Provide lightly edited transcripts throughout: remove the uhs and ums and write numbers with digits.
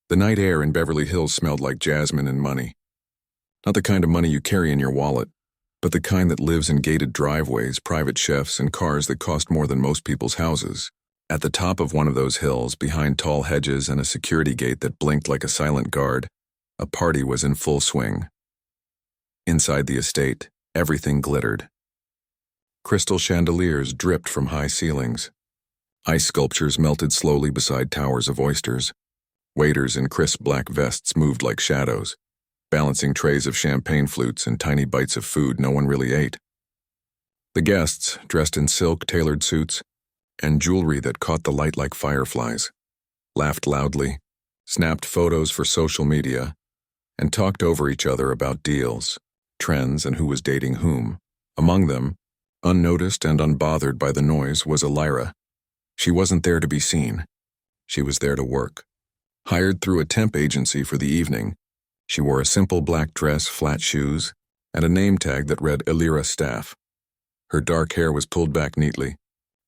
The night air in Beverly Hills smelled like jasmine and money. Not the kind of money you carry in your wallet, but the kind that lives in gated driveways, private chefs, and cars that cost more than most people's houses. At the top of one of those hills, behind tall hedges and a security gate that blinked like a silent guard, a party was in full swing. Inside the estate, everything glittered. Crystal chandeliers dripped from high ceilings. Ice sculptures melted slowly beside towers of oysters. Waiters in crisp black vests moved like shadows, balancing trays of champagne flutes and tiny bites of food no one really ate. The guests, dressed in silk tailored suits and jewelry that caught the light like fireflies, laughed loudly, snapped photos for social media, and talked over each other about deals, trends, and who was dating whom. Among them, unnoticed and unbothered by the noise, was Elira. She wasn't there to be seen. She was there to work. Hired through a temp agency for the evening, she wore a simple black dress, flat shoes, and a name tag that read Elira Staff. Her dark hair was pulled back neatly,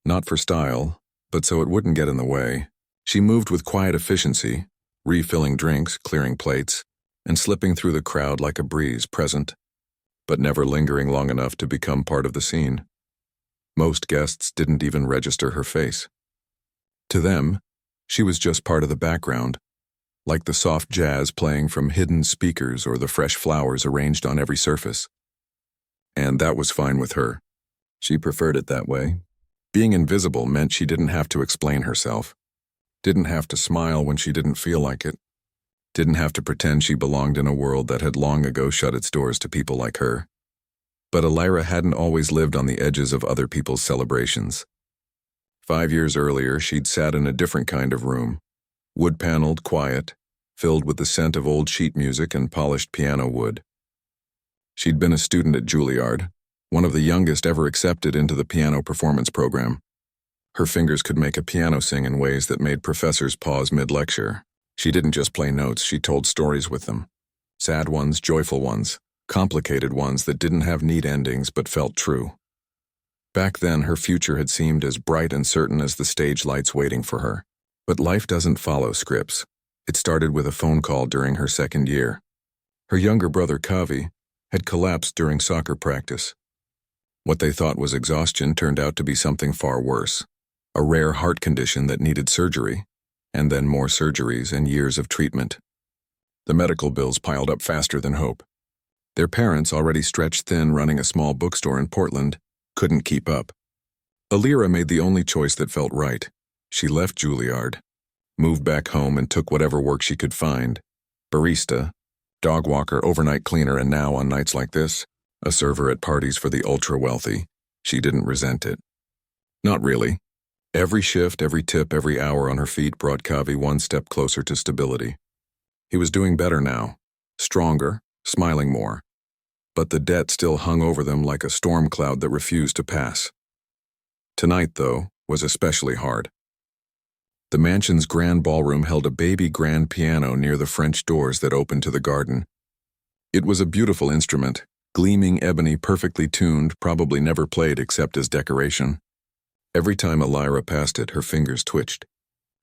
not for style, but so it wouldn't get in the way. She moved with quiet efficiency, refilling drinks, clearing plates, and slipping through the crowd like a breeze, present, but never lingering long enough to become part of the scene. Most guests didn't even register her face. To them, she was just part of the background, like the soft jazz playing from hidden speakers or the fresh flowers arranged on every surface. And that was fine with her. She preferred it that way. Being invisible meant she didn't have to explain herself, didn't have to smile when she didn't feel like it, didn't have to pretend she belonged in a world that had long ago shut its doors to people like her. But Elira hadn't always lived on the edges of other people's celebrations. 5 years earlier, she'd sat in a different kind of room, wood-paneled, quiet, filled with the scent of old sheet music and polished piano wood. She'd been a student at Juilliard, one of the youngest ever accepted into the piano performance program. Her fingers could make a piano sing in ways that made professors pause mid-lecture. She didn't just play notes, she told stories with them. Sad ones, joyful ones, complicated ones that didn't have neat endings but felt true. Back then, her future had seemed as bright and certain as the stage lights waiting for her. But life doesn't follow scripts. It started with a phone call during her second year. Her younger brother, Kavi, had collapsed during soccer practice. What they thought was exhaustion turned out to be something far worse, a rare heart condition that needed surgery, and then more surgeries and years of treatment. The medical bills piled up faster than hope. Their parents, already stretched thin running a small bookstore in Portland, couldn't keep up. Elira made the only choice that felt right. She left Juilliard, moved back home and took whatever work she could find. Barista, dog walker, overnight cleaner, and now, on nights like this, a server at parties for the ultra-wealthy. She didn't resent it. Not really. Every shift, every tip, every hour on her feet brought Kavi one step closer to stability. He was doing better now, stronger, smiling more. But the debt still hung over them like a storm cloud that refused to pass. Tonight, though, was especially hard. The mansion's grand ballroom held a baby grand piano near the French doors that opened to the garden. It was a beautiful instrument, gleaming ebony, perfectly tuned, probably never played except as decoration. Every time Elira passed it, her fingers twitched.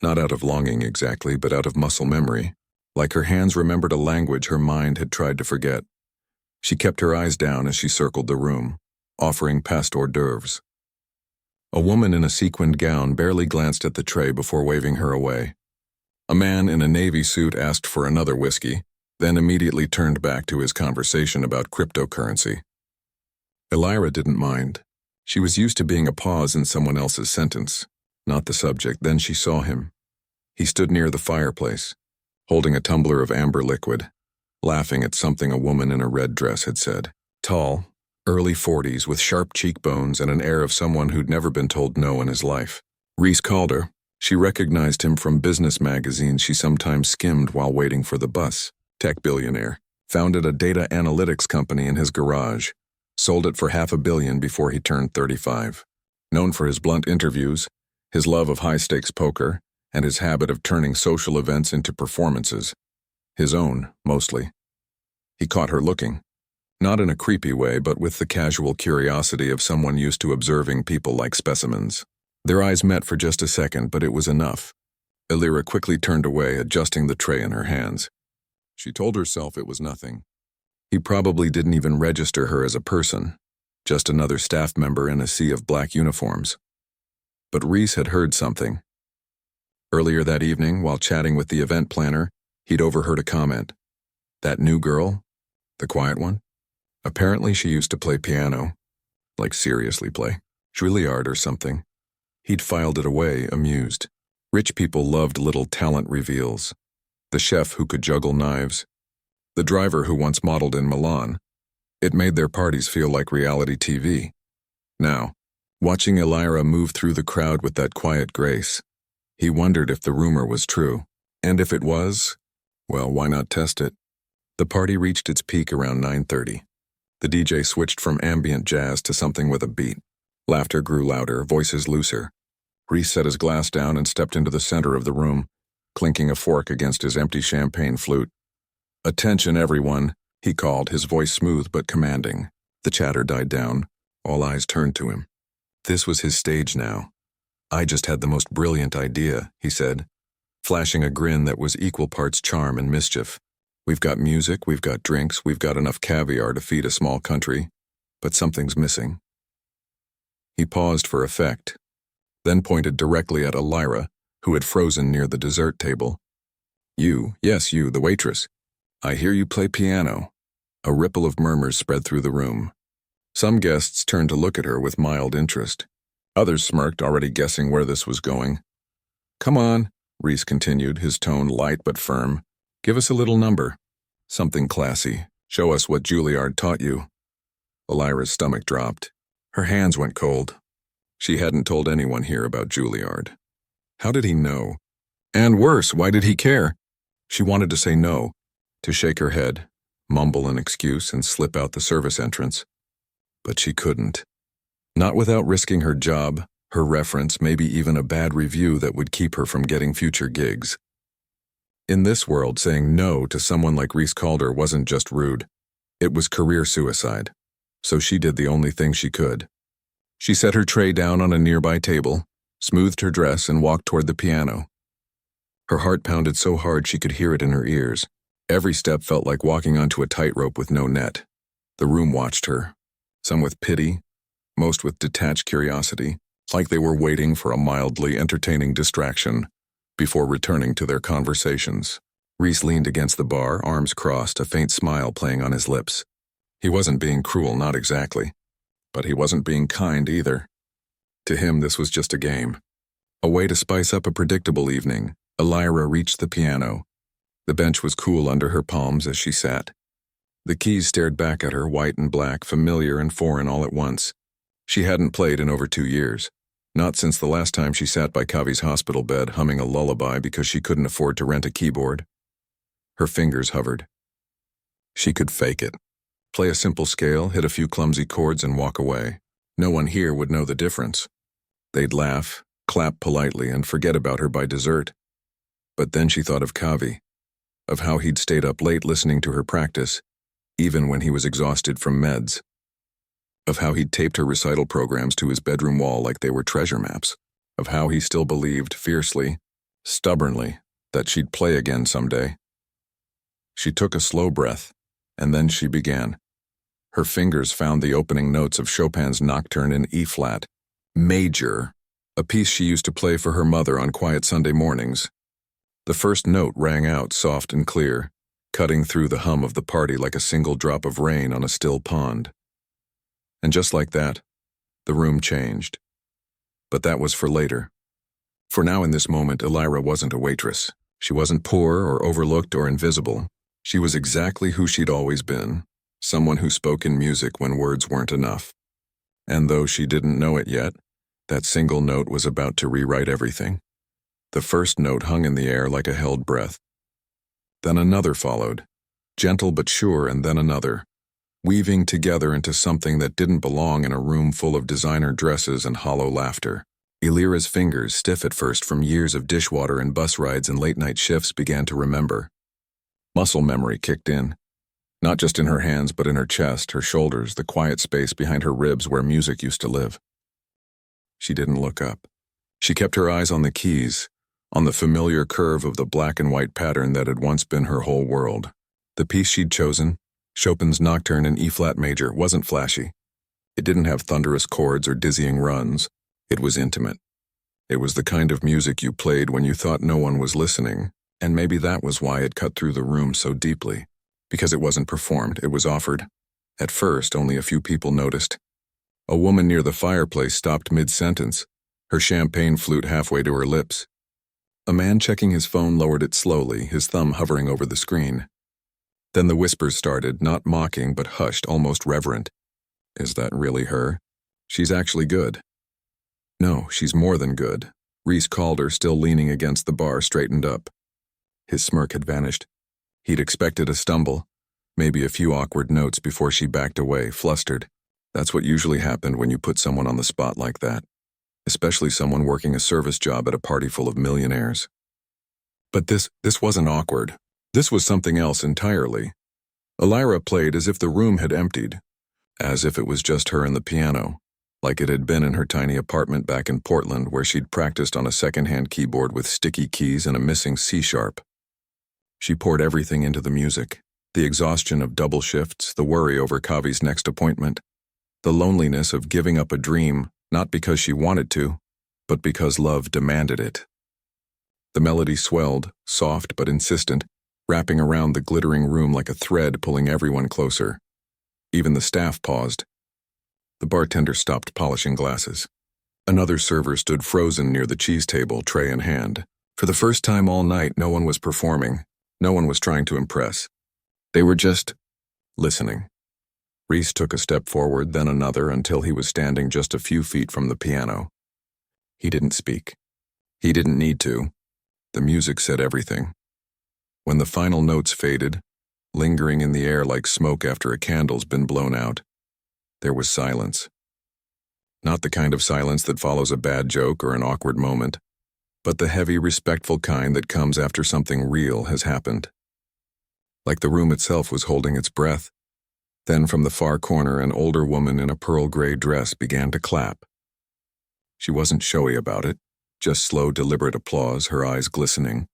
Not out of longing exactly, but out of muscle memory, like her hands remembered a language her mind had tried to forget. She kept her eyes down as she circled the room, offering past hors d'oeuvres. A woman in a sequined gown barely glanced at the tray before waving her away. A man in a navy suit asked for another whiskey, then immediately turned back to his conversation about cryptocurrency. Elira didn't mind. She was used to being a pause in someone else's sentence, not the subject. Then she saw him. He stood near the fireplace, holding a tumbler of amber liquid, laughing at something a woman in a red dress had said. Tall, early 40s, with sharp cheekbones and an air of someone who'd never been told no in his life. Reese called her. She recognized him from business magazines she sometimes skimmed while waiting for the bus. Tech billionaire. Founded a data analytics company in his garage. Sold it for $500 million before he turned 35. Known for his blunt interviews, his love of high-stakes poker, and his habit of turning social events into performances. His own, mostly. He caught her looking. Not in a creepy way, but with the casual curiosity of someone used to observing people like specimens. Their eyes met for just a second, but it was enough. Elira quickly turned away, adjusting the tray in her hands. She told herself it was nothing. He probably didn't even register her as a person, just another staff member in a sea of black uniforms. But Reese had heard something. Earlier that evening, while chatting with the event planner, he'd overheard a comment. That new girl? The quiet one? Apparently she used to play piano. Like seriously play. Juilliard or something. He'd filed it away, amused. Rich people loved little talent reveals. The chef who could juggle knives. The driver who once modeled in Milan. It made their parties feel like reality TV. Now, watching Elira move through the crowd with that quiet grace, he wondered if the rumor was true. And if it was, well, why not test it? The party reached its peak around 9:30. The DJ switched from ambient jazz to something with a beat. Laughter grew louder, voices looser. Reese set his glass down and stepped into the center of the room, clinking a fork against his empty champagne flute. "Attention, everyone," he called, his voice smooth but commanding. The chatter died down. All eyes turned to him. This was his stage now. "I just had the most brilliant idea," he said, flashing a grin that was equal parts charm and mischief. "We've got music, we've got drinks, we've got enough caviar to feed a small country, but something's missing." He paused for effect, then pointed directly at Elira, who had frozen near the dessert table. Yes, you, the waitress. I hear you play piano." A ripple of murmurs spread through the room. Some guests turned to look at her with mild interest. Others smirked, already guessing where this was going. "Come on," Reese continued, his tone light but firm. "Give us a little number. Something classy. Show us what Juilliard taught you." Elira's stomach dropped. Her hands went cold. She hadn't told anyone here about Juilliard. How did he know? And worse, why did he care? She wanted to say no, to shake her head, mumble an excuse, and slip out the service entrance. But she couldn't. Not without risking her job, her reference, maybe even a bad review that would keep her from getting future gigs. In this world, saying no to someone like Reese Calder wasn't just rude. It was career suicide. So she did the only thing she could. She set her tray down on a nearby table, smoothed her dress, and walked toward the piano. Her heart pounded so hard she could hear it in her ears. Every step felt like walking onto a tightrope with no net. The room watched her, some with pity, most with detached curiosity, like they were waiting for a mildly entertaining distraction before returning to their conversations. Reese leaned against the bar, arms crossed, a faint smile playing on his lips. He wasn't being cruel, not exactly. But he wasn't being kind either. To him, this was just a game. A way to spice up a predictable evening. Elira reached the piano. The bench was cool under her palms as she sat. The keys stared back at her, white and black, familiar and foreign all at once. She hadn't played in over 2 years. Not since the last time she sat by Kavi's hospital bed humming a lullaby because she couldn't afford to rent a keyboard. Her fingers hovered. She could fake it. Play a simple scale, hit a few clumsy chords, and walk away. No one here would know the difference. They'd laugh, clap politely, and forget about her by dessert. But then she thought of Kavi, of how he'd stayed up late listening to her practice, even when he was exhausted from meds. Of how he'd taped her recital programs to his bedroom wall like they were treasure maps. Of how he still believed, fiercely, stubbornly, that she'd play again someday. She took a slow breath, and then she began. Her fingers found the opening notes of Chopin's Nocturne in E-flat, major, a piece she used to play for her mother on quiet Sunday mornings. The first note rang out soft and clear, cutting through the hum of the party like a single drop of rain on a still pond. And just like that, the room changed. But that was for later. For now, in this moment, Elira wasn't a waitress. She wasn't poor or overlooked or invisible. She was exactly who she'd always been, someone who spoke in music when words weren't enough. And though she didn't know it yet, that single note was about to rewrite everything. The first note hung in the air like a held breath. Then another followed, gentle but sure, and then another, weaving together into something that didn't belong in a room full of designer dresses and hollow laughter. Elira's fingers, stiff at first from years of dishwater and bus rides and late-night shifts, began to remember. Muscle memory kicked in, not just in her hands but in her chest, her shoulders, the quiet space behind her ribs where music used to live. She didn't look up. She kept her eyes on the keys, on the familiar curve of the black and white pattern that had once been her whole world. The piece she'd chosen, Chopin's Nocturne in E-flat major, wasn't flashy. It didn't have thunderous chords or dizzying runs. It was intimate. It was the kind of music you played when you thought no one was listening, and maybe that was why it cut through the room so deeply. Because it wasn't performed, it was offered. At first, only a few people noticed. A woman near the fireplace stopped mid-sentence, her champagne flute halfway to her lips. A man checking his phone lowered it slowly, his thumb hovering over the screen. Then the whispers started, not mocking but hushed, almost reverent. Is that really her? She's actually good. No, she's more than good. Reese Calder, still leaning against the bar, straightened up. His smirk had vanished. He'd expected a stumble, maybe a few awkward notes before she backed away, flustered. That's what usually happened when you put someone on the spot like that, especially someone working a service job at a party full of millionaires. But this wasn't awkward. This was something else entirely. Elira played as if the room had emptied, as if it was just her and the piano, like it had been in her tiny apartment back in Portland where she'd practiced on a second-hand keyboard with sticky keys and a missing C-sharp. She poured everything into the music, the exhaustion of double shifts, the worry over Kavi's next appointment, the loneliness of giving up a dream, not because she wanted to, but because love demanded it. The melody swelled, soft but insistent, wrapping around the glittering room like a thread pulling everyone closer. Even the staff paused. The bartender stopped polishing glasses. Another server stood frozen near the cheese table, tray in hand. For the first time all night, no one was performing. No one was trying to impress. They were just listening. Reese took a step forward, then another, until he was standing just a few feet from the piano. He didn't speak. He didn't need to. The music said everything. When the final notes faded, lingering in the air like smoke after a candle's been blown out, there was silence. Not the kind of silence that follows a bad joke or an awkward moment, but the heavy, respectful kind that comes after something real has happened. Like the room itself was holding its breath. Then from the far corner, an older woman in a pearl gray dress began to clap. She wasn't showy about it, just slow, deliberate applause, her eyes glistening.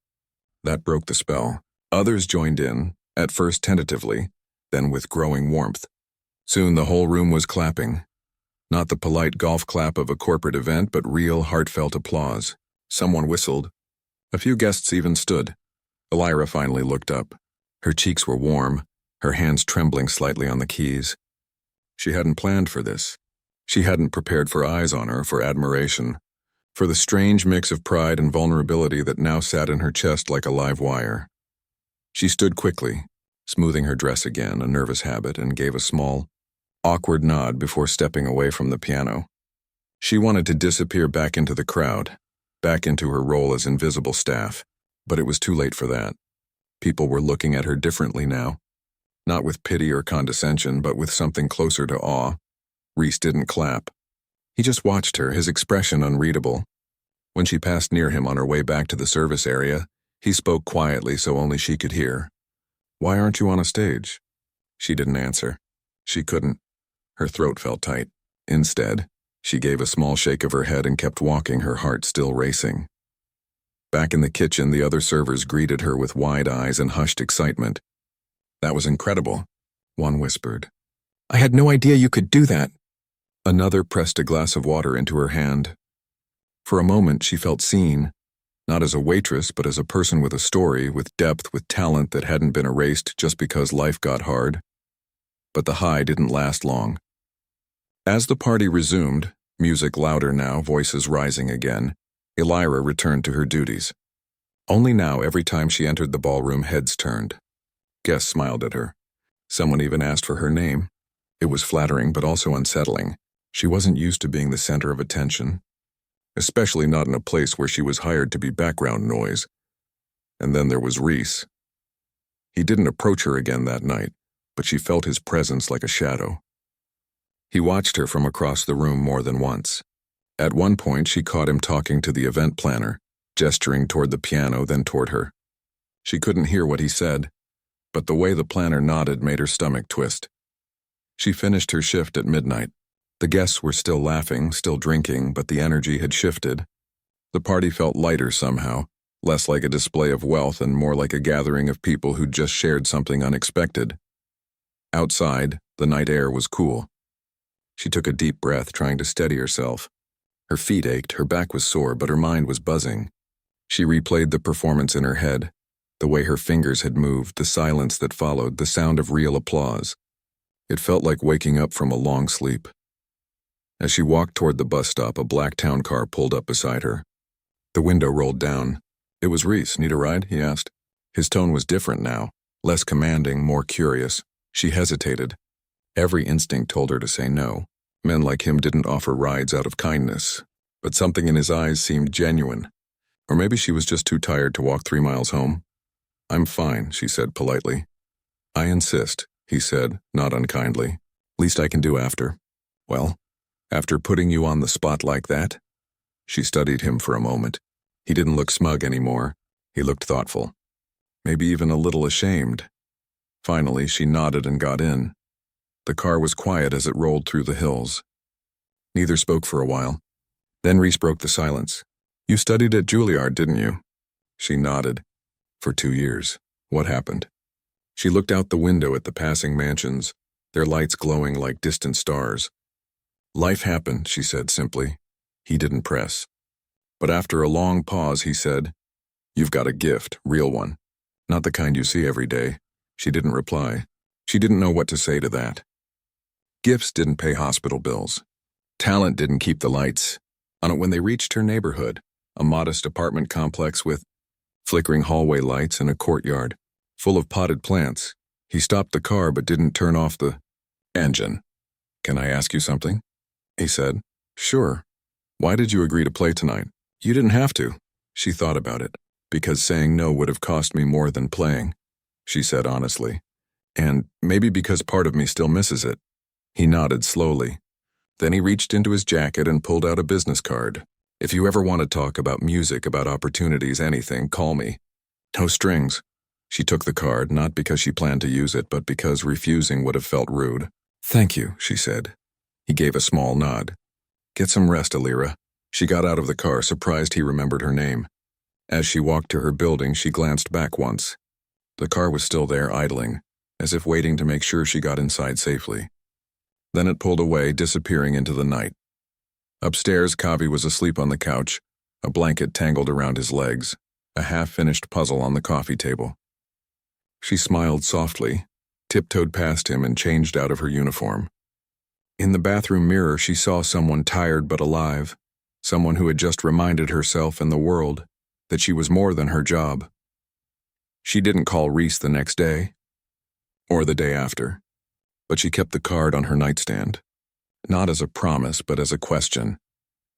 That broke the spell. Others joined in, at first tentatively, then with growing warmth. Soon the whole room was clapping. Not the polite golf clap of a corporate event, but real, heartfelt applause. Someone whistled. A few guests even stood. Elira finally looked up. Her cheeks were warm, her hands trembling slightly on the keys. She hadn't planned for this. She hadn't prepared for eyes on her, for admiration, for the strange mix of pride and vulnerability that now sat in her chest like a live wire. She stood quickly, smoothing her dress again, a nervous habit, and gave a small, awkward nod before stepping away from the piano. She wanted to disappear back into the crowd, back into her role as invisible staff, but it was too late for that. People were looking at her differently now, not with pity or condescension, but with something closer to awe. Reese didn't clap. He just watched her, his expression unreadable. When she passed near him on her way back to the service area, he spoke quietly so only she could hear. "Why aren't you on a stage?" She didn't answer. She couldn't. Her throat felt tight. Instead, she gave a small shake of her head and kept walking, her heart still racing. Back in the kitchen, the other servers greeted her with wide eyes and hushed excitement. "That was incredible," one whispered. "I had no idea you could do that." Another pressed a glass of water into her hand. For a moment, she felt seen, not as a waitress, but as a person with a story, with depth, with talent that hadn't been erased just because life got hard. But the high didn't last long. As the party resumed, music louder now, voices rising again, Elira returned to her duties. Only now, every time she entered the ballroom, heads turned. Guests smiled at her. Someone even asked for her name. It was flattering, but also unsettling. She wasn't used to being the center of attention, especially not in a place where she was hired to be background noise. And then there was Reese. He didn't approach her again that night, but she felt his presence like a shadow. He watched her from across the room more than once. At one point, she caught him talking to the event planner, gesturing toward the piano, then toward her. She couldn't hear what he said, but the way the planner nodded made her stomach twist. She finished her shift at midnight. The guests were still laughing, still drinking, but the energy had shifted. The party felt lighter somehow, less like a display of wealth and more like a gathering of people who'd just shared something unexpected. Outside, the night air was cool. She took a deep breath, trying to steady herself. Her feet ached, her back was sore, but her mind was buzzing. She replayed the performance in her head, the way her fingers had moved, the silence that followed, the sound of real applause. It felt like waking up from a long sleep. As she walked toward the bus stop, a black town car pulled up beside her. The window rolled down. "It was Reese. Need a ride?" he asked. His tone was different now, less commanding, more curious. She hesitated. Every instinct told her to say no. Men like him didn't offer rides out of kindness, but something in his eyes seemed genuine. Or maybe she was just too tired to walk 3 miles home. "I'm fine," she said politely. "I insist," he said, not unkindly. "Least I can do after." "Well, after putting you on the spot like that?" She studied him for a moment. He didn't look smug anymore. He looked thoughtful. Maybe even a little ashamed. Finally, she nodded and got in. The car was quiet as it rolled through the hills. Neither spoke for a while. Then Reese broke the silence. "You studied at Juilliard, didn't you?" She nodded. "For 2 years. What happened?" She looked out the window at the passing mansions, their lights glowing like distant stars. "Life happened," she said simply. He didn't press. But after a long pause, he said, "You've got a gift, real one. Not the kind you see every day." She didn't reply. She didn't know what to say to that. Gifts didn't pay hospital bills. Talent didn't keep the lights on. When they reached her neighborhood, a modest apartment complex with flickering hallway lights and a courtyard full of potted plants, he stopped the car but didn't turn off the engine. "Can I ask you something?" he said. "Sure. Why did you agree to play tonight?" "You didn't have to." She thought about it. "Because saying no would have cost me more than playing," she said honestly. "And maybe because part of me still misses it." He nodded slowly. Then he reached into his jacket and pulled out a business card. "If you ever want to talk about music, about opportunities, anything, call me. No strings." She took the card, not because she planned to use it, but because refusing would have felt rude. "Thank you," she said. He gave a small nod. "Get some rest, Alira." She got out of the car, surprised he remembered her name. As she walked to her building, she glanced back once. The car was still there, idling, as if waiting to make sure she got inside safely. Then it pulled away, disappearing into the night. Upstairs, Kavi was asleep on the couch, a blanket tangled around his legs, a half-finished puzzle on the coffee table. She smiled softly, tiptoed past him, and changed out of her uniform. In the bathroom mirror, she saw someone tired but alive, someone who had just reminded herself and the world that she was more than her job. She didn't call Reese the next day, or the day after, but she kept the card on her nightstand, not as a promise but as a question,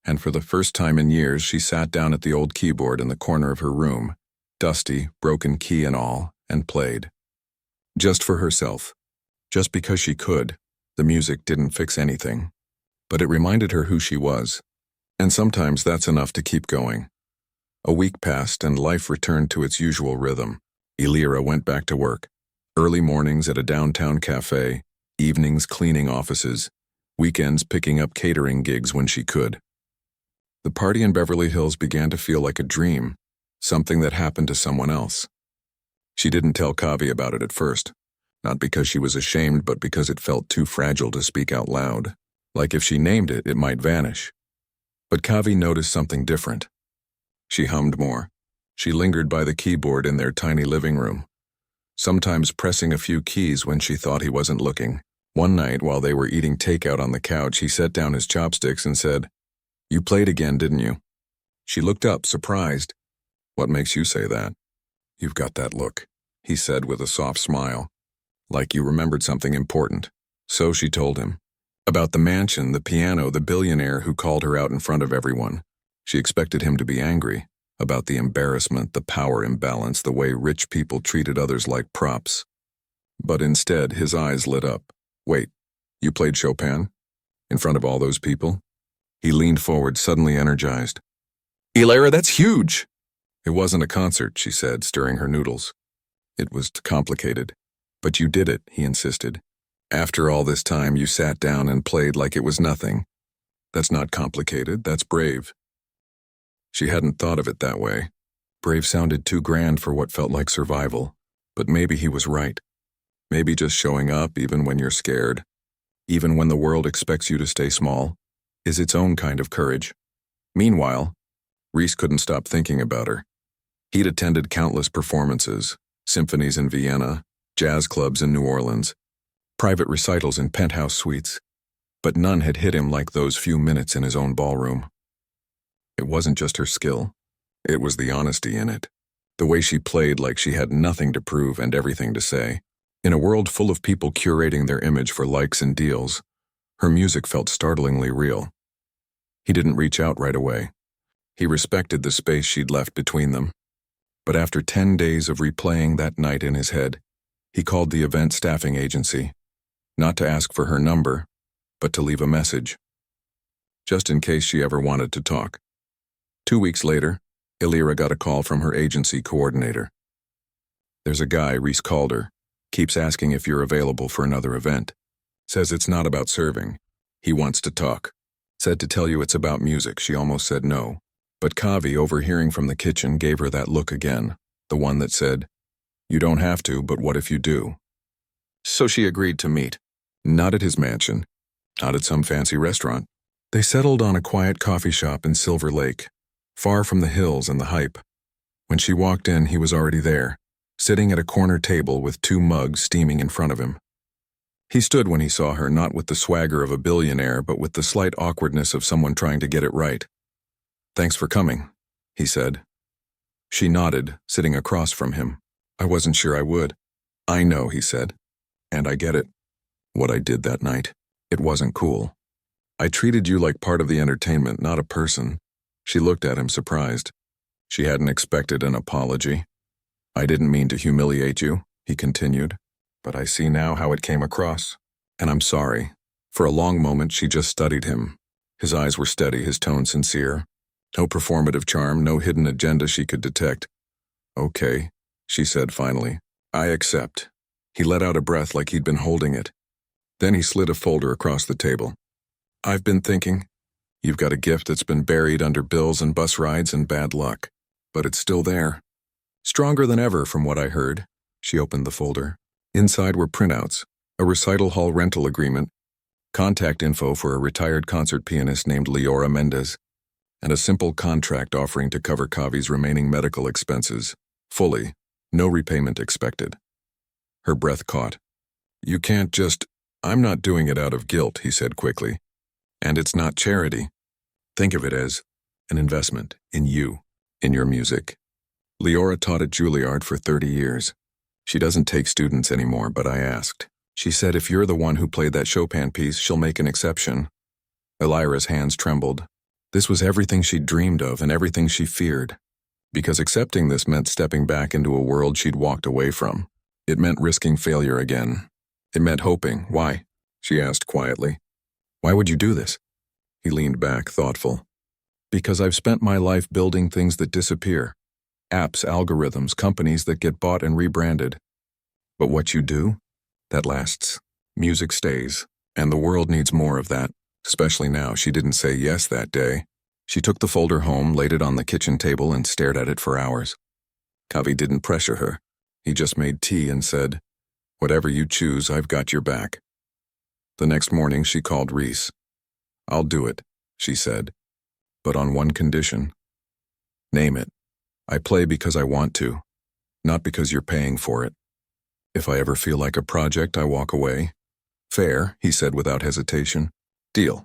and for the first time in years she sat down at the old keyboard in the corner of her room, dusty, broken key and all, and played. Just for herself, just because she could. The music didn't fix anything, but it reminded her who she was, and sometimes that's enough to keep going. A week passed and life returned to its usual rhythm. Alira went back to work, early mornings at a downtown cafe, evenings cleaning offices, weekends picking up catering gigs when she could. The party in Beverly Hills began to feel like a dream, something that happened to someone else. She didn't tell Kavi about it at first, not because she was ashamed, but because it felt too fragile to speak out loud, like if she named it, it might vanish. But Kavi noticed something different. She hummed more. She lingered by the keyboard in their tiny living room, sometimes pressing a few keys when she thought he wasn't looking. One night, while they were eating takeout on the couch, he set down his chopsticks and said, "You played again, didn't you?" She looked up, surprised. "What makes you say that?" "You've got that look," he said with a soft smile, like you remembered something important. So she told him. About the mansion, the piano, the billionaire who called her out in front of everyone. She expected him to be angry, about the embarrassment, the power imbalance, the way rich people treated others like props. But instead, his eyes lit up. "Wait, you played Chopin? In front of all those people?" He leaned forward, suddenly energized. "Alira, that's huge!" "It wasn't a concert," she said, stirring her noodles. "It was complicated. But you did it," he insisted. "After all this time, you sat down and played like it was nothing. That's not complicated, that's brave." She hadn't thought of it that way. Brave sounded too grand for what felt like survival, but maybe he was right. Maybe just showing up even when you're scared, even when the world expects you to stay small, is its own kind of courage. Meanwhile, Reese couldn't stop thinking about her. He'd attended countless performances, symphonies in Vienna, jazz clubs in New Orleans, private recitals in penthouse suites, but none had hit him like those few minutes in his own ballroom. It wasn't just her skill, it was the honesty in it. The way she played like she had nothing to prove and everything to say. In a world full of people curating their image for likes and deals, her music felt startlingly real. He didn't reach out right away. He respected the space she'd left between them. But after 10 days of replaying that night in his head, he called the event staffing agency, not to ask for her number, but to leave a message, just in case she ever wanted to talk. 2 weeks later, Illyra got a call from her agency coordinator. "There's a guy," Reese called her, "keeps asking if you're available for another event. Says it's not about serving. He wants to talk. Said to tell you it's about music." She almost said no. But Kavi, overhearing from the kitchen, gave her that look again, the one that said, "You don't have to, but what if you do?" So she agreed to meet. Not at his mansion, not at some fancy restaurant. They settled on a quiet coffee shop in Silver Lake, far from the hills and the hype. When she walked in, he was already there, sitting at a corner table with 2 mugs steaming in front of him. He stood when he saw her, not with the swagger of a billionaire, but with the slight awkwardness of someone trying to get it right. "Thanks for coming," he said. She nodded, sitting across from him. "I wasn't sure I would." "I know," he said. "And I get it. What I did that night, it wasn't cool. I treated you like part of the entertainment, not a person." She looked at him, surprised. She hadn't expected an apology. "I didn't mean to humiliate you," he continued, "but I see now how it came across. And I'm sorry." For a long moment, she just studied him. His eyes were steady, his tone sincere. No performative charm, no hidden agenda she could detect. "Okay," she said finally. "I accept." He let out a breath like he'd been holding it. Then he slid a folder across the table. "I've been thinking. You've got a gift that's been buried under bills and bus rides and bad luck. But it's still there. Stronger than ever, from what I heard." She opened the folder. Inside were printouts, a recital hall rental agreement, contact info for a retired concert pianist named Leora Mendez, and a simple contract offering to cover Kavi's remaining medical expenses, fully, no repayment expected. Her breath caught. "You can't just—" "I'm not doing it out of guilt," he said quickly. "And it's not charity. Think of it as an investment in you, in your music. Leora taught at Juilliard for 30 years. She doesn't take students anymore, but I asked. She said if you're the one who played that Chopin piece, she'll make an exception." Illyra's hands trembled. This was everything she'd dreamed of and everything she feared. Because accepting this meant stepping back into a world she'd walked away from. It meant risking failure again. It meant hoping. "Why?" she asked quietly. "Why would you do this?" He leaned back, thoughtful. "Because I've spent my life building things that disappear. Apps, algorithms, companies that get bought and rebranded. But what you do, that lasts. Music stays. And the world needs more of that. Especially now." She didn't say yes that day. She took the folder home, laid it on the kitchen table, and stared at it for hours. Kavi didn't pressure her. He just made tea and said, "Whatever you choose, I've got your back." The next morning, she called Reese. "I'll do it," she said, "but on one condition. Name it. I play because I want to, not because you're paying for it. If I ever feel like a project, I walk away." "Fair," he said without hesitation. "Deal."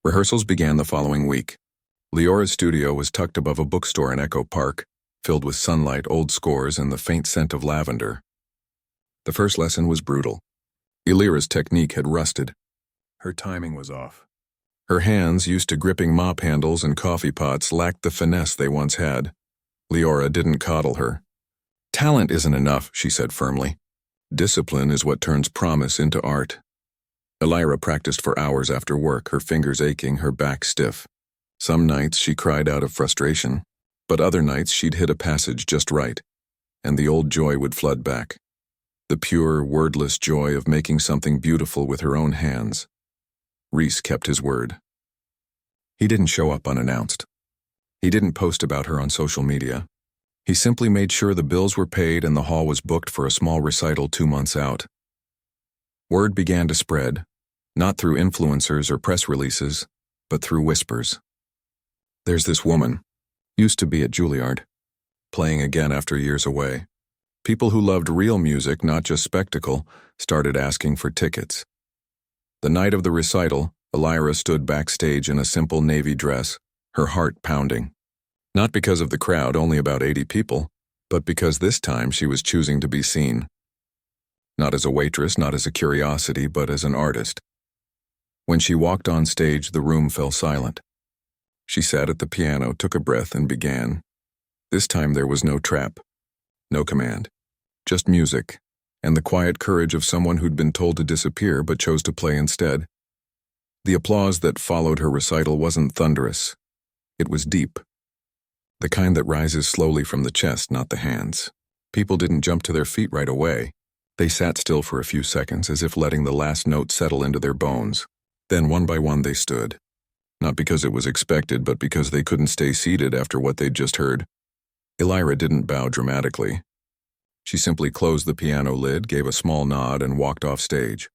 Rehearsals began the following week. Leora's studio was tucked above a bookstore in Echo Park, filled with sunlight, old scores, and the faint scent of lavender. The first lesson was brutal. Illyra's technique had rusted. Her timing was off. Her hands, used to gripping mop handles and coffee pots, lacked the finesse they once had. Leora didn't coddle her. "Talent isn't enough," she said firmly. "Discipline is what turns promise into art." Illyra practiced for hours after work, her fingers aching, her back stiff. Some nights she cried out of frustration, but other nights she'd hit a passage just right, and the old joy would flood back. The pure, wordless joy of making something beautiful with her own hands. Reese kept his word. He didn't show up unannounced. He didn't post about her on social media. He simply made sure the bills were paid and the hall was booked for a small recital 2 months out. Word began to spread, not through influencers or press releases, but through whispers. There's this woman, used to be at Juilliard, playing again after years away. People who loved real music, not just spectacle, started asking for tickets. The night of the recital, Elira stood backstage in a simple navy dress, her heart pounding. Not because of the crowd, only about 80 people, but because this time she was choosing to be seen. Not as a waitress, not as a curiosity, but as an artist. When she walked on stage, the room fell silent. She sat at the piano, took a breath, and began. This time there was no trap, no command, just music, and the quiet courage of someone who'd been told to disappear but chose to play instead. The applause that followed her recital wasn't thunderous. It was deep. The kind that rises slowly from the chest, not the hands. People didn't jump to their feet right away. They sat still for a few seconds, as if letting the last note settle into their bones. Then one by one they stood. Not because it was expected, but because they couldn't stay seated after what they'd just heard. Elira didn't bow dramatically. She simply closed the piano lid, gave a small nod, and walked off stage.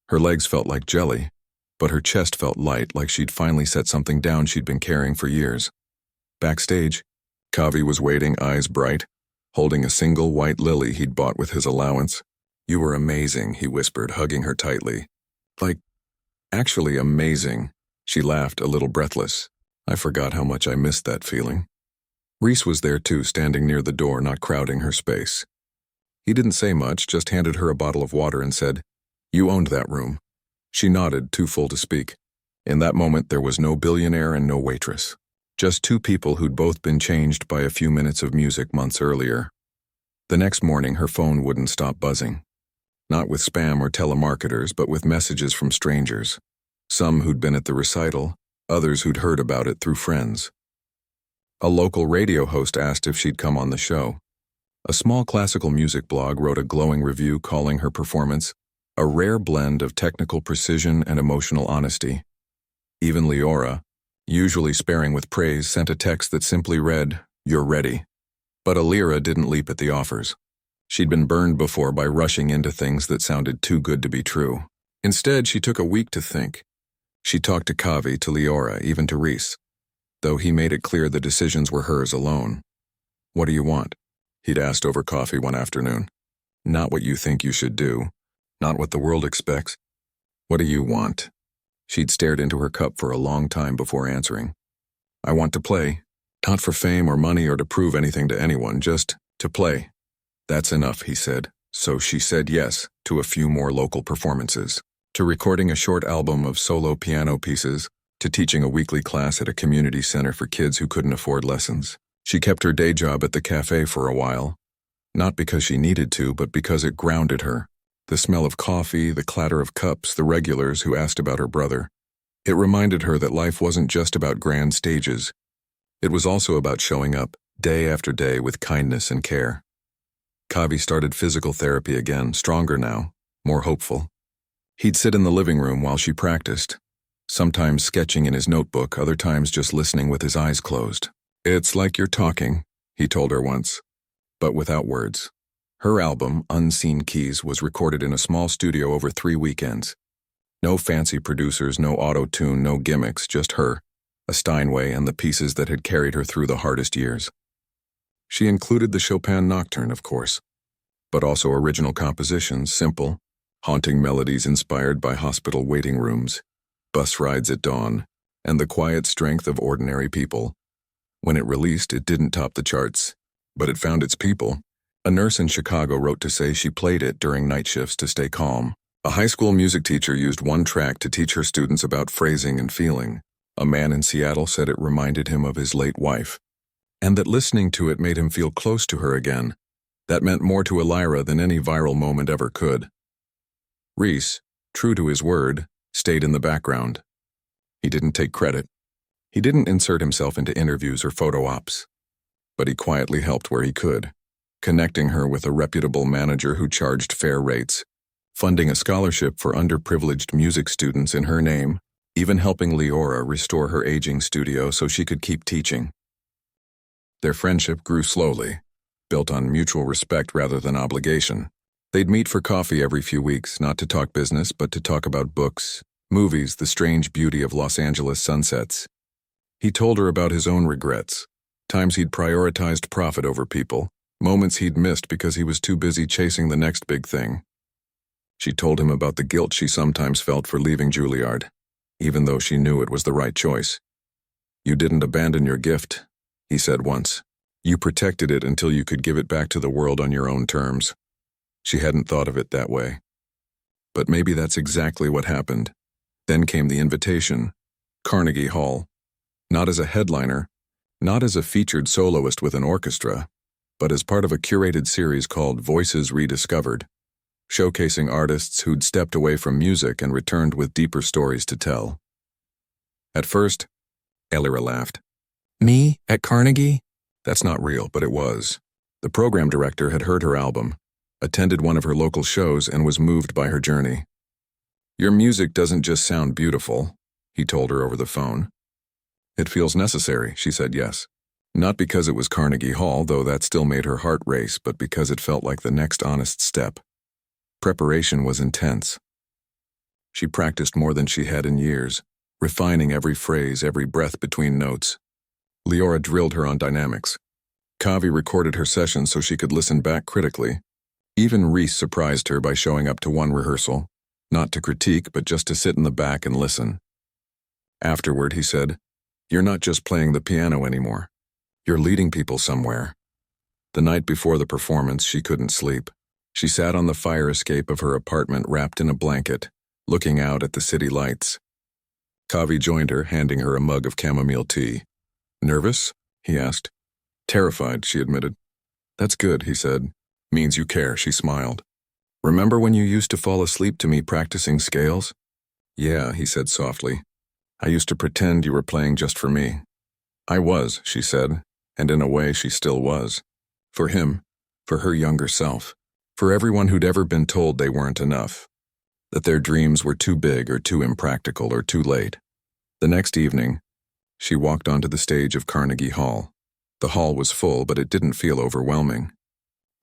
Her legs felt like jelly, but her chest felt light, like she'd finally set something down she'd been carrying for years. Backstage, Kavi was waiting, eyes bright, holding a single white lily he'd bought with his allowance. "You were amazing," he whispered, hugging her tightly. "Like, actually amazing." She laughed, a little breathless. "I forgot how much I missed that feeling." Reese was there too, standing near the door, not crowding her space. He didn't say much, just handed her a bottle of water and said, "You owned that room." She nodded, too full to speak. In that moment, there was no billionaire and no waitress. Just two people who'd both been changed by a few minutes of music months earlier. The next morning, her phone wouldn't stop buzzing. Not with spam or telemarketers, but with messages from strangers. Some who'd been at the recital, others who'd heard about it through friends. A local radio host asked if she'd come on the show. A small classical music blog wrote a glowing review calling her performance a rare blend of technical precision and emotional honesty. Even Leora, usually sparing with praise, sent a text that simply read, "You're ready." But Elira didn't leap at the offers. She'd been burned before by rushing into things that sounded too good to be true. Instead, she took a week to think. She talked to Kavi, to Leora, even to Reese, though he made it clear the decisions were hers alone. "What do you want?" he'd asked over coffee one afternoon. "Not what you think you should do. Not what the world expects. What do you want?" She'd stared into her cup for a long time before answering. "I want to play. Not for fame or money or to prove anything to anyone, just to play." "That's enough," he said. So she said yes to a few more local performances, to recording a short album of solo piano pieces, to teaching a weekly class at a community center for kids who couldn't afford lessons. She kept her day job at the cafe for a while, not because she needed to, but because it grounded her. The smell of coffee, the clatter of cups, the regulars who asked about her brother. It reminded her that life wasn't just about grand stages. It was also about showing up, day after day, with kindness and care. Kavi started physical therapy again, stronger now, more hopeful. He'd sit in the living room while she practiced, sometimes sketching in his notebook, other times just listening with his eyes closed. "It's like you're talking," he told her once, but without words. Her album, Unseen Keys, was recorded in a small studio over 3 weekends. No fancy producers, no auto-tune, no gimmicks, just her, a Steinway, and the pieces that had carried her through the hardest years. She included the Chopin Nocturne, of course, but also original compositions, simple, haunting melodies inspired by hospital waiting rooms, bus rides at dawn, and the quiet strength of ordinary people. When it released, it didn't top the charts, but it found its people. A nurse in Chicago wrote to say she played it during night shifts to stay calm. A high school music teacher used one track to teach her students about phrasing and feeling. A man in Seattle said it reminded him of his late wife, and that listening to it made him feel close to her again. That meant more to Elira than any viral moment ever could. Reese, true to his word, stayed in the background. He didn't take credit. He didn't insert himself into interviews or photo ops. But he quietly helped where he could, connecting her with a reputable manager who charged fair rates, funding a scholarship for underprivileged music students in her name, even helping Leora restore her aging studio so she could keep teaching. Their friendship grew slowly, built on mutual respect rather than obligation. They'd meet for coffee every few weeks, not to talk business, but to talk about books, movies, the strange beauty of Los Angeles sunsets. He told her about his own regrets, times he'd prioritized profit over people, moments he'd missed because he was too busy chasing the next big thing. She told him about the guilt she sometimes felt for leaving Juilliard, even though she knew it was the right choice. "You didn't abandon your gift," he said once. "You protected it until you could give it back to the world on your own terms." She hadn't thought of it that way. But maybe that's exactly what happened. Then came the invitation. Carnegie Hall. Not as a headliner, not as a featured soloist with an orchestra, but as part of a curated series called Voices Rediscovered, showcasing artists who'd stepped away from music and returned with deeper stories to tell. At first, Elira laughed. "Me? At Carnegie?" That's not real, but it was. The program director had heard her album, attended one of her local shows, and was moved by her journey. "Your music doesn't just sound beautiful," he told her over the phone. "It feels necessary," she said yes. Not because it was Carnegie Hall, though that still made her heart race, but because it felt like the next honest step. Preparation was intense. She practiced more than she had in years, refining every phrase, every breath between notes. Leora drilled her on dynamics. Kavi recorded her sessions so she could listen back critically. Even Reese surprised her by showing up to one rehearsal, not to critique, but just to sit in the back and listen. Afterward, he said, "You're not just playing the piano anymore. You're leading people somewhere." The night before the performance, she couldn't sleep. She sat on the fire escape of her apartment wrapped in a blanket, looking out at the city lights. Kavi joined her, handing her a mug of chamomile tea. "Nervous?" he asked. "Terrified," she admitted. "That's good," he said. "Means you care," she smiled. "Remember when you used to fall asleep to me practicing scales?" "Yeah," he said softly. "I used to pretend you were playing just for me." "I was," she said, and in a way she still was. For him, for her younger self, for everyone who'd ever been told they weren't enough, that their dreams were too big or too impractical or too late. The next evening, she walked onto the stage of Carnegie Hall. The hall was full, but it didn't feel overwhelming.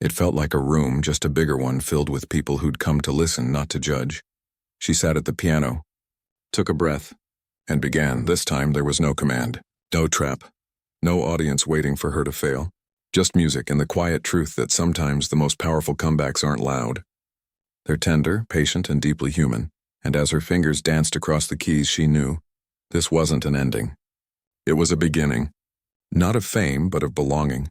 It felt like a room, just a bigger one, filled with people who'd come to listen, not to judge. She sat at the piano, took a breath, and began. This time there was no command, no trap, no audience waiting for her to fail. Just music and the quiet truth that sometimes the most powerful comebacks aren't loud. They're tender, patient, and deeply human, and as her fingers danced across the keys, she knew this wasn't an ending. It was a beginning, not of fame, but of belonging.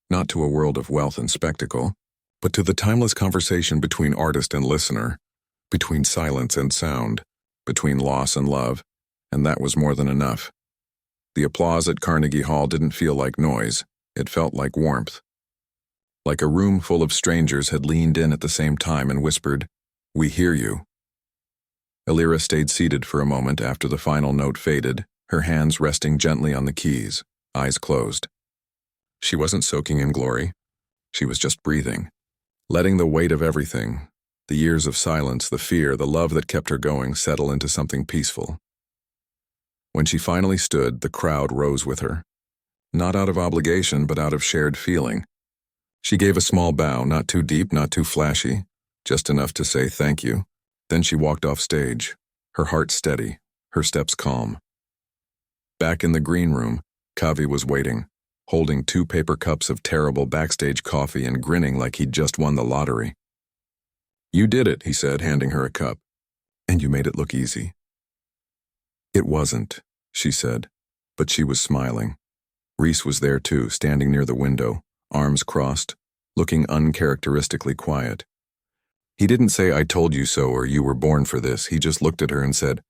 Not to a world of wealth and spectacle, but to the timeless conversation between artist and listener, between silence and sound, between loss and love, and that was more than enough. The applause at Carnegie Hall didn't feel like noise, it felt like warmth. Like a room full of strangers had leaned in at the same time and whispered, "We hear you." Elira stayed seated for a moment after the final note faded, her hands resting gently on the keys, eyes closed. She wasn't soaking in glory. She was just breathing, letting the weight of everything, the years of silence, the fear, the love that kept her going, settle into something peaceful. When she finally stood, the crowd rose with her. Not out of obligation, but out of shared feeling. She gave a small bow, not too deep, not too flashy, just enough to say thank you. Then she walked off stage, her heart steady, her steps calm. Back in the green room, Kavi was waiting, holding 2 paper cups of terrible backstage coffee and grinning like he'd just won the lottery. "You did it," he said, handing her a cup. "And you made it look easy." "It wasn't," she said, but she was smiling. Reese was there too, standing near the window, arms crossed, looking uncharacteristically quiet. He didn't say, "I told you so," or "You were born for this." He just looked at her and said,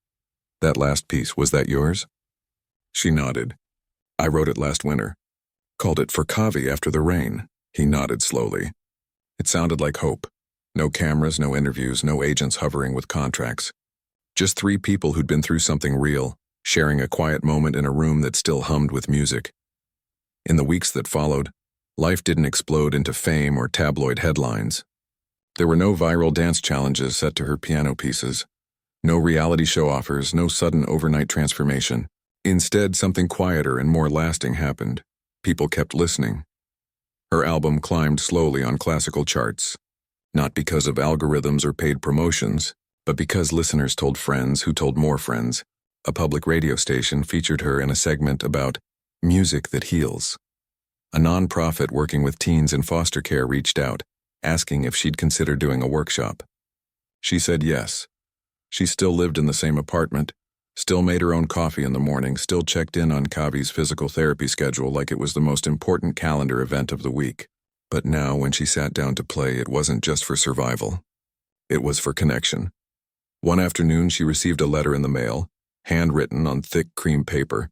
"That last piece, was that yours?" She nodded. "I wrote it last winter. Called it For Kavi After the Rain." He nodded slowly. It sounded like hope. No cameras, no interviews, no agents hovering with contracts. Just 3 people who'd been through something real, sharing a quiet moment in a room that still hummed with music. In the weeks that followed, life didn't explode into fame or tabloid headlines. There were no viral dance challenges set to her piano pieces, no reality show offers, no sudden overnight transformation. Instead, something quieter and more lasting happened. People kept listening. Her album climbed slowly on classical charts, not because of algorithms or paid promotions, but because listeners told friends who told more friends. A public radio station featured her in a segment about music that heals. A nonprofit working with teens in foster care reached out, asking if she'd consider doing a workshop. She said yes. She still lived in the same apartment, still made her own coffee in the morning, still checked in on Kavi's physical therapy schedule like it was the most important calendar event of the week. But now, when she sat down to play, it wasn't just for survival. It was for connection. One afternoon, she received a letter in the mail, handwritten on thick cream paper.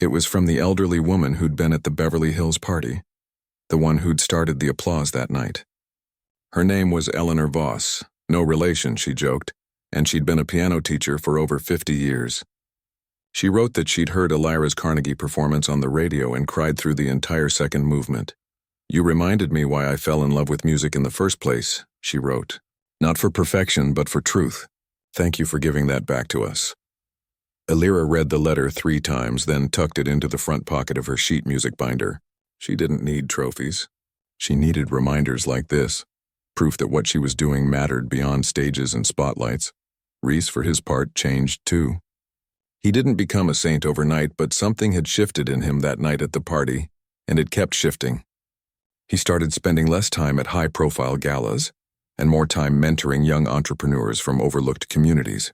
It was from the elderly woman who'd been at the Beverly Hills party, the one who'd started the applause that night. Her name was Eleanor Voss, no relation, she joked, and she'd been a piano teacher for over 50 years. She wrote that she'd heard Elira's Carnegie performance on the radio and cried through the entire second movement. "You reminded me why I fell in love with music in the first place," she wrote. "Not for perfection, but for truth. Thank you for giving that back to us." Elira read the letter 3 times, then tucked it into the front pocket of her sheet music binder. She didn't need trophies. She needed reminders like this, proof that what she was doing mattered beyond stages and spotlights. Reese, for his part, changed too. He didn't become a saint overnight, but something had shifted in him that night at the party, and it kept shifting. He started spending less time at high-profile galas and more time mentoring young entrepreneurs from overlooked communities.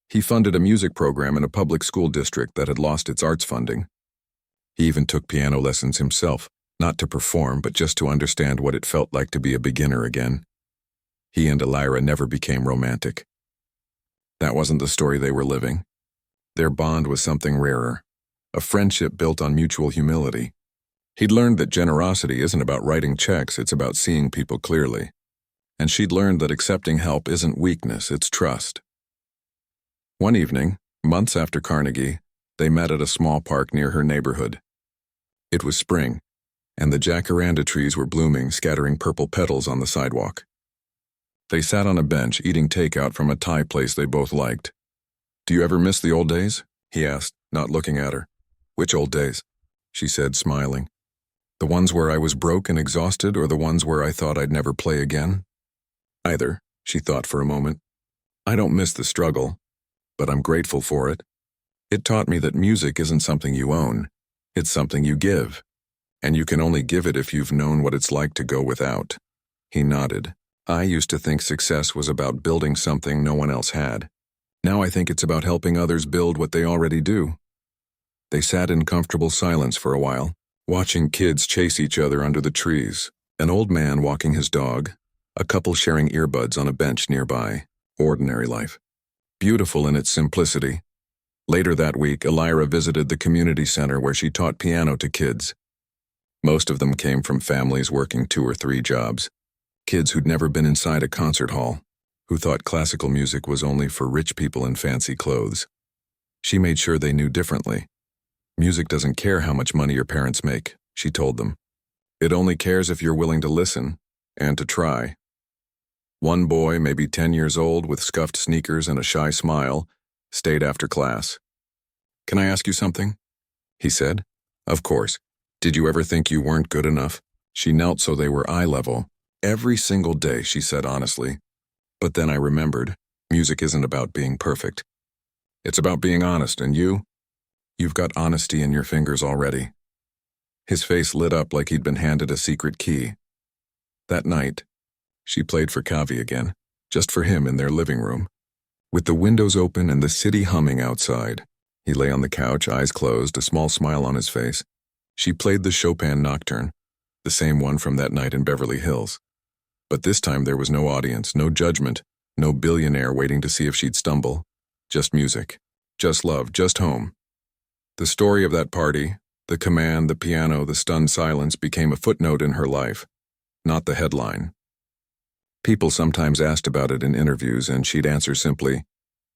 He funded a music program in a public school district that had lost its arts funding. He even took piano lessons himself, not to perform, but just to understand what it felt like to be a beginner again. He and Elira never became romantic. That wasn't the story they were living. Their bond was something rarer, a friendship built on mutual humility. He'd learned that generosity isn't about writing checks, it's about seeing people clearly. And she'd learned that accepting help isn't weakness, it's trust. One evening, months after Carnegie, they met at a small park near her neighborhood. It was spring, and the jacaranda trees were blooming, scattering purple petals on the sidewalk. They sat on a bench, eating takeout from a Thai place they both liked. "Do you ever miss the old days?" he asked, not looking at her. "Which old days?" she said, smiling. "The ones where I was broke and exhausted, or the ones where I thought I'd never play again?" "Either," she thought for a moment. "I don't miss the struggle, but I'm grateful for it. It taught me that music isn't something you own, it's something you give, and you can only give it if you've known what it's like to go without." He nodded. "I used to think success was about building something no one else had. Now I think it's about helping others build what they already do." They sat in comfortable silence for a while, watching kids chase each other under the trees, an old man walking his dog, a couple sharing earbuds on a bench nearby. Ordinary life. Beautiful in its simplicity. Later that week, Elira visited the community center where she taught piano to kids. Most of them came from families working 2 or 3 jobs. Kids who'd never been inside a concert hall, who thought classical music was only for rich people in fancy clothes. She made sure they knew differently. "Music doesn't care how much money your parents make," she told them. "It only cares if you're willing to listen and to try." One boy, maybe 10 years old, with scuffed sneakers and a shy smile, stayed after class. "Can I ask you something?" he said. "Of course. Did you ever think you weren't good enough?" She knelt so they were eye level. "Every single day," she said honestly. "But then I remembered, music isn't about being perfect. It's about being honest, and you've got honesty in your fingers already." His face lit up like he'd been handed a secret key. That night, she played for Kavi again, just for him in their living room. With the windows open and the city humming outside, he lay on the couch, eyes closed, a small smile on his face. She played the Chopin Nocturne, the same one from that night in Beverly Hills. But this time there was no audience, no judgment, no billionaire waiting to see if she'd stumble. Just music, just love, just home. The story of that party, the command, the piano, the stunned silence became a footnote in her life, not the headline. People sometimes asked about it in interviews, and she'd answer simply,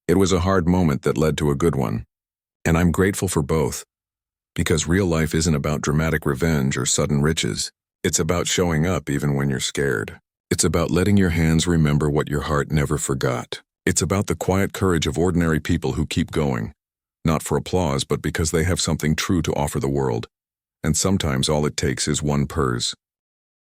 "It was a hard moment that led to a good one. And I'm grateful for both. Because real life isn't about dramatic revenge or sudden riches. It's about showing up even when you're scared. It's about letting your hands remember what your heart never forgot. It's about the quiet courage of ordinary people who keep going, not for applause, but because they have something true to offer the world. and sometimes all it takes is one purse.